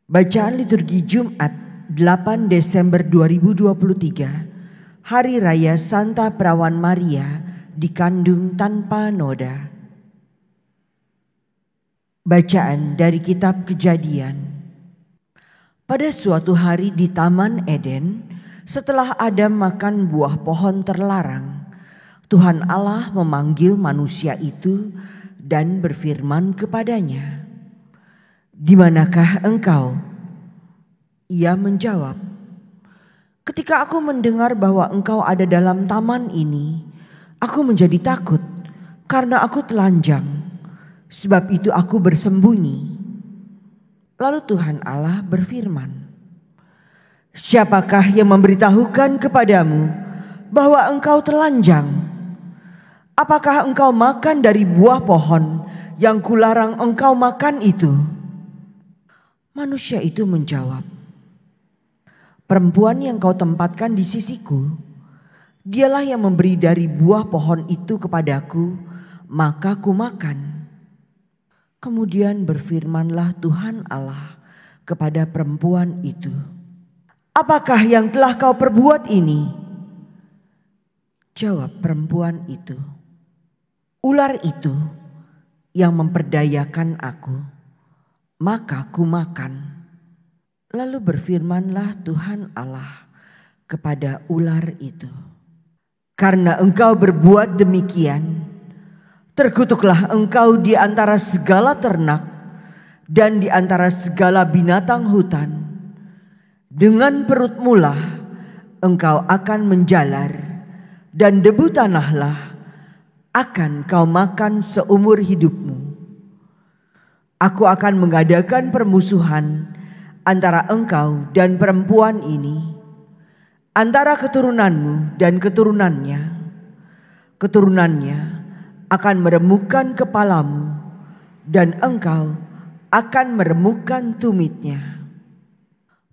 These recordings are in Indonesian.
Bacaan liturgi Jumat 8 Desember 2023, Hari Raya Santa Perawan Maria dikandung tanpa noda. Bacaan dari kitab Kejadian. Pada suatu hari di Taman Eden, setelah Adam makan buah pohon terlarang, Tuhan Allah memanggil manusia itu dan berfirman kepadanya, "Di manakah engkau?" Ia menjawab, "Ketika aku mendengar bahwa engkau ada dalam taman ini, aku menjadi takut karena aku telanjang. Sebab itu aku bersembunyi." Lalu Tuhan Allah berfirman, "Siapakah yang memberitahukan kepadamu bahwa engkau telanjang? Apakah engkau makan dari buah pohon yang kularang engkau makan itu?" Manusia itu menjawab, "Perempuan yang kau tempatkan di sisiku, dialah yang memberi dari buah pohon itu kepadaku, maka ku makan." Kemudian berfirmanlah Tuhan Allah kepada perempuan itu, "Apakah yang telah kau perbuat ini?" Jawab perempuan itu, "Ular itu yang memperdayakan aku, maka ku makan." Lalu berfirmanlah Tuhan Allah kepada ular itu, "Karena engkau berbuat demikian, terkutuklah engkau di antara segala ternak dan di antara segala binatang hutan. Dengan perutmulah engkau akan menjalar, dan debu tanahlah akan kau makan seumur hidupmu. Aku akan mengadakan permusuhan antara engkau dan perempuan ini, antara keturunanmu dan keturunannya. Keturunannya akan meremukkan kepalamu, dan engkau akan meremukkan tumitnya."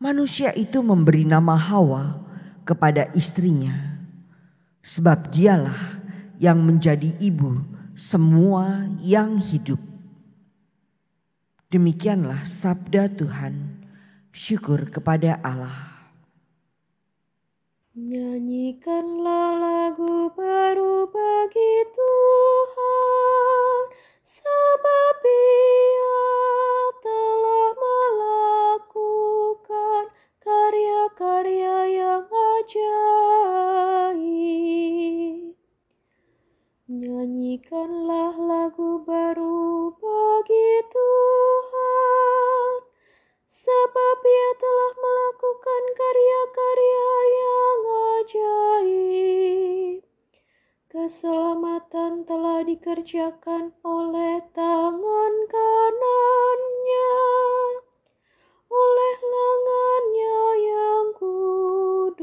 Manusia itu memberi nama Hawa kepada istrinya, sebab dialah yang menjadi ibu semua yang hidup. Demikianlah sabda Tuhan. Syukur kepada Allah. Nyanyikanlah lagu baru bagi Tuhan, sebab Ia telah melakukan karya-karya yang ajaib. Nyanyikanlah lagu baru bagi Tuhan, sebab Ia telah melakukan karya-karya yang ajaib. Keselamatan telah dikerjakan oleh tangan kanannya, oleh lengannya yang kudus.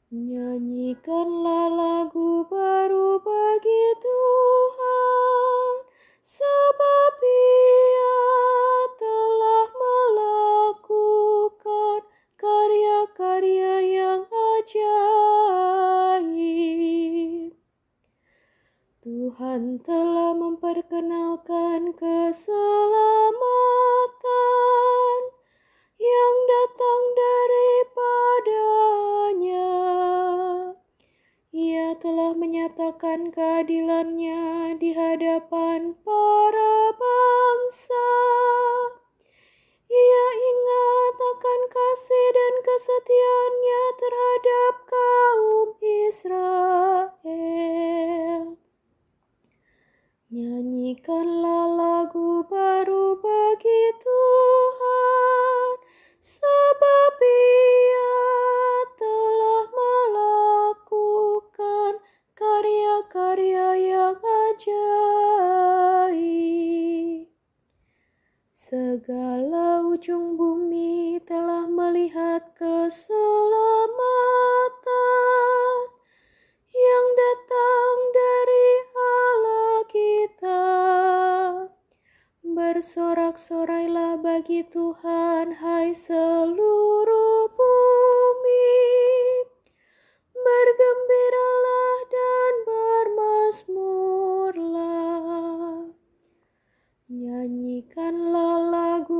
Nyanyikanlah lagu baru bagi Tuhan, sebab Ia telah melakukan karya-karya yang ajaib. Tuhan telah memperkenalkan keselamatan yang datang daripada-Nya. Ia telah menyatakan keadilan-Nya di hadapan para bangsa. Ia ingat akan kasih dan kesetiaan-Nya terhadap kaum Israel. Nyanyikanlah lagu baru bagi Tuhan, sebab Ia telah melakukan karya-karya yang ajaib. Segala ujung bumi telah melihat keselamatan yang datang dari Allah kita. Bersorak-sorailah bagi Tuhan, hai seluruh bumi. Bergembiralah dan bermazmurlah. Nyanyikanlah lagu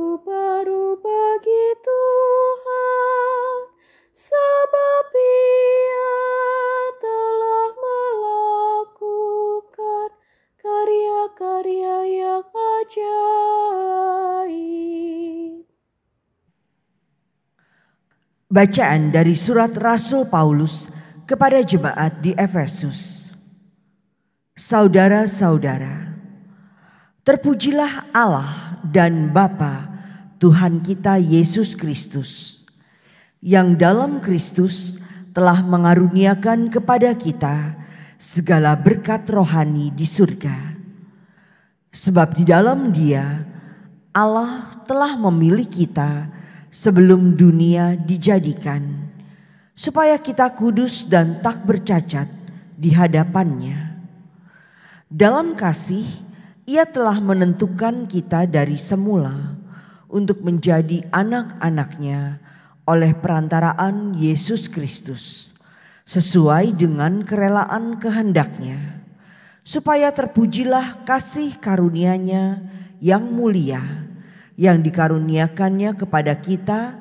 Bacaan dari surat Rasul Paulus kepada jemaat di Efesus. Saudara-saudara, terpujilah Allah dan Bapa Tuhan kita Yesus Kristus, yang dalam Kristus telah mengaruniakan kepada kita segala berkat rohani di surga. Sebab di dalam Dia Allah telah memilih kita sebelum dunia dijadikan, supaya kita kudus dan tak bercacat di hadapan-Nya. Dalam kasih, Ia telah menentukan kita dari semula untuk menjadi anak-anak-Nya oleh perantaraan Yesus Kristus, sesuai dengan kerelaan kehendak-Nya, supaya terpujilah kasih karunia-Nya yang mulia, yang dikaruniakannya kepada kita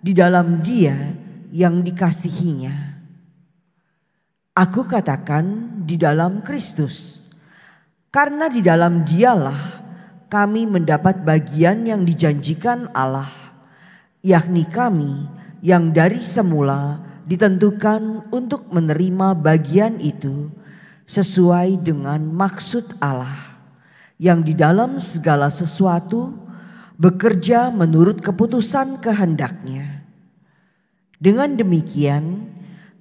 di dalam Dia yang dikasihinya. Aku katakan di dalam Kristus, karena di dalam Dialah kami mendapat bagian yang dijanjikan Allah, yakni kami yang dari semula ditentukan untuk menerima bagian itu sesuai dengan maksud Allah, yang di dalam segala sesuatu bekerja menurut keputusan kehendak-Nya. Dengan demikian,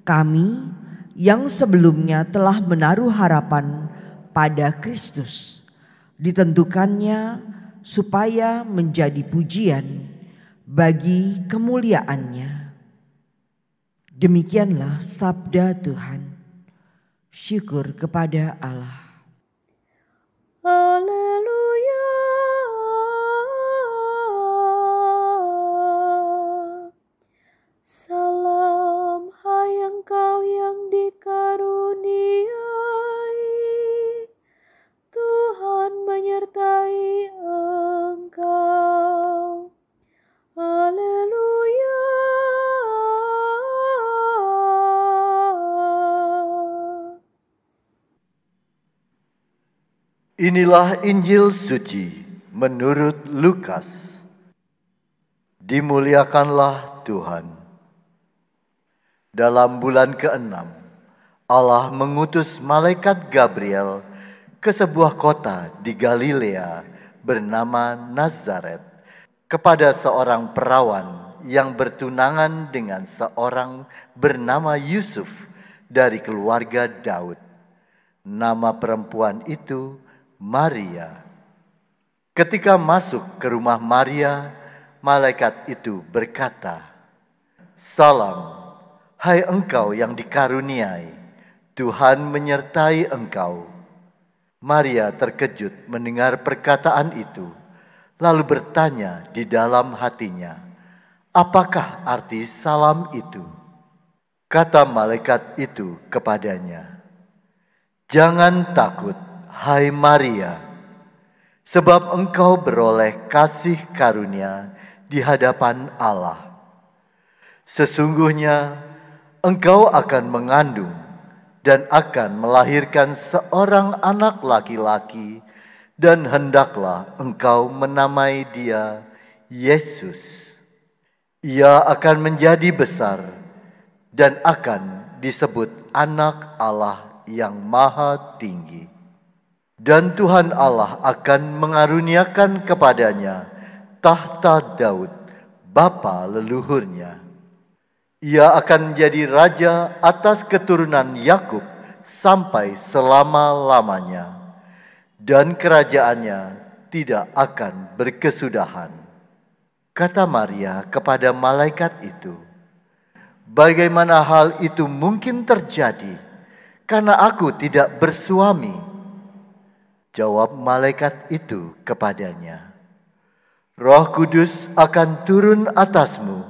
kami yang sebelumnya telah menaruh harapan pada Kristus, ditentukannya supaya menjadi pujian bagi kemuliaan-Nya. Demikianlah sabda Tuhan. Syukur kepada Allah. Haleluya. Salam, hai engkau yang dikaruniai, Tuhan menyertai engkau. Haleluya. Inilah Injil suci menurut Lukas. Dimuliakanlah Tuhan. Dalam bulan ke-6, Allah mengutus malaikat Gabriel ke sebuah kota di Galilea bernama Nazaret kepada seorang perawan yang bertunangan dengan seorang bernama Yusuf dari keluarga Daud. Nama perempuan itu Maria. Ketika masuk ke rumah Maria, malaikat itu berkata, "Salam, hai engkau yang dikaruniai, Tuhan menyertai engkau." Maria terkejut mendengar perkataan itu, lalu bertanya di dalam hatinya, "Apakah arti salam itu?" Kata malaikat itu kepadanya, "Jangan takut, hai Maria, sebab engkau beroleh kasih karunia di hadapan Allah. Sesungguhnya engkau akan mengandung dan akan melahirkan seorang anak laki-laki, dan hendaklah engkau menamai dia Yesus. Ia akan menjadi besar dan akan disebut Anak Allah yang Maha Tinggi. Dan Tuhan Allah akan mengaruniakan kepadanya tahta Daud, bapa leluhurnya. Ia akan menjadi raja atas keturunan Yakub sampai selama-lamanya, dan kerajaannya tidak akan berkesudahan." Kata Maria kepada malaikat itu, "Bagaimana hal itu mungkin terjadi, karena aku tidak bersuami?" Jawab malaikat itu kepadanya, "Roh Kudus akan turun atasmu,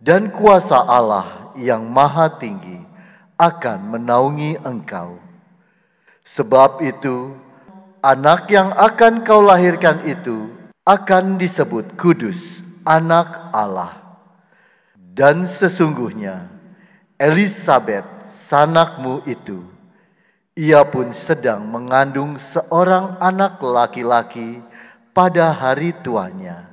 dan kuasa Allah yang Maha Tinggi akan menaungi engkau. Sebab itu, anak yang akan kau lahirkan itu akan disebut kudus, Anak Allah. Dan sesungguhnya Elisabet, sanakmu itu, ia pun sedang mengandung seorang anak laki-laki pada hari tuanya.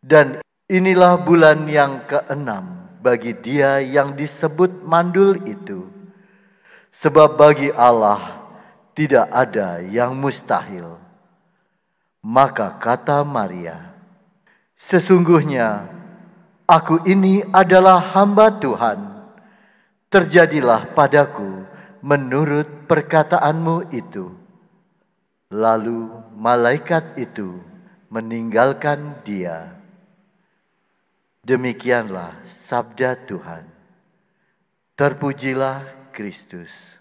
Dan inilah bulan yang ke-6 bagi dia yang disebut mandul itu. Sebab bagi Allah tidak ada yang mustahil. Maka kata Maria, "Sesungguhnya aku ini adalah hamba Tuhan. Terjadilah padaku menurut perkataanmu itu." Lalu malaikat itu meninggalkan dia. Demikianlah sabda Tuhan. Terpujilah Kristus.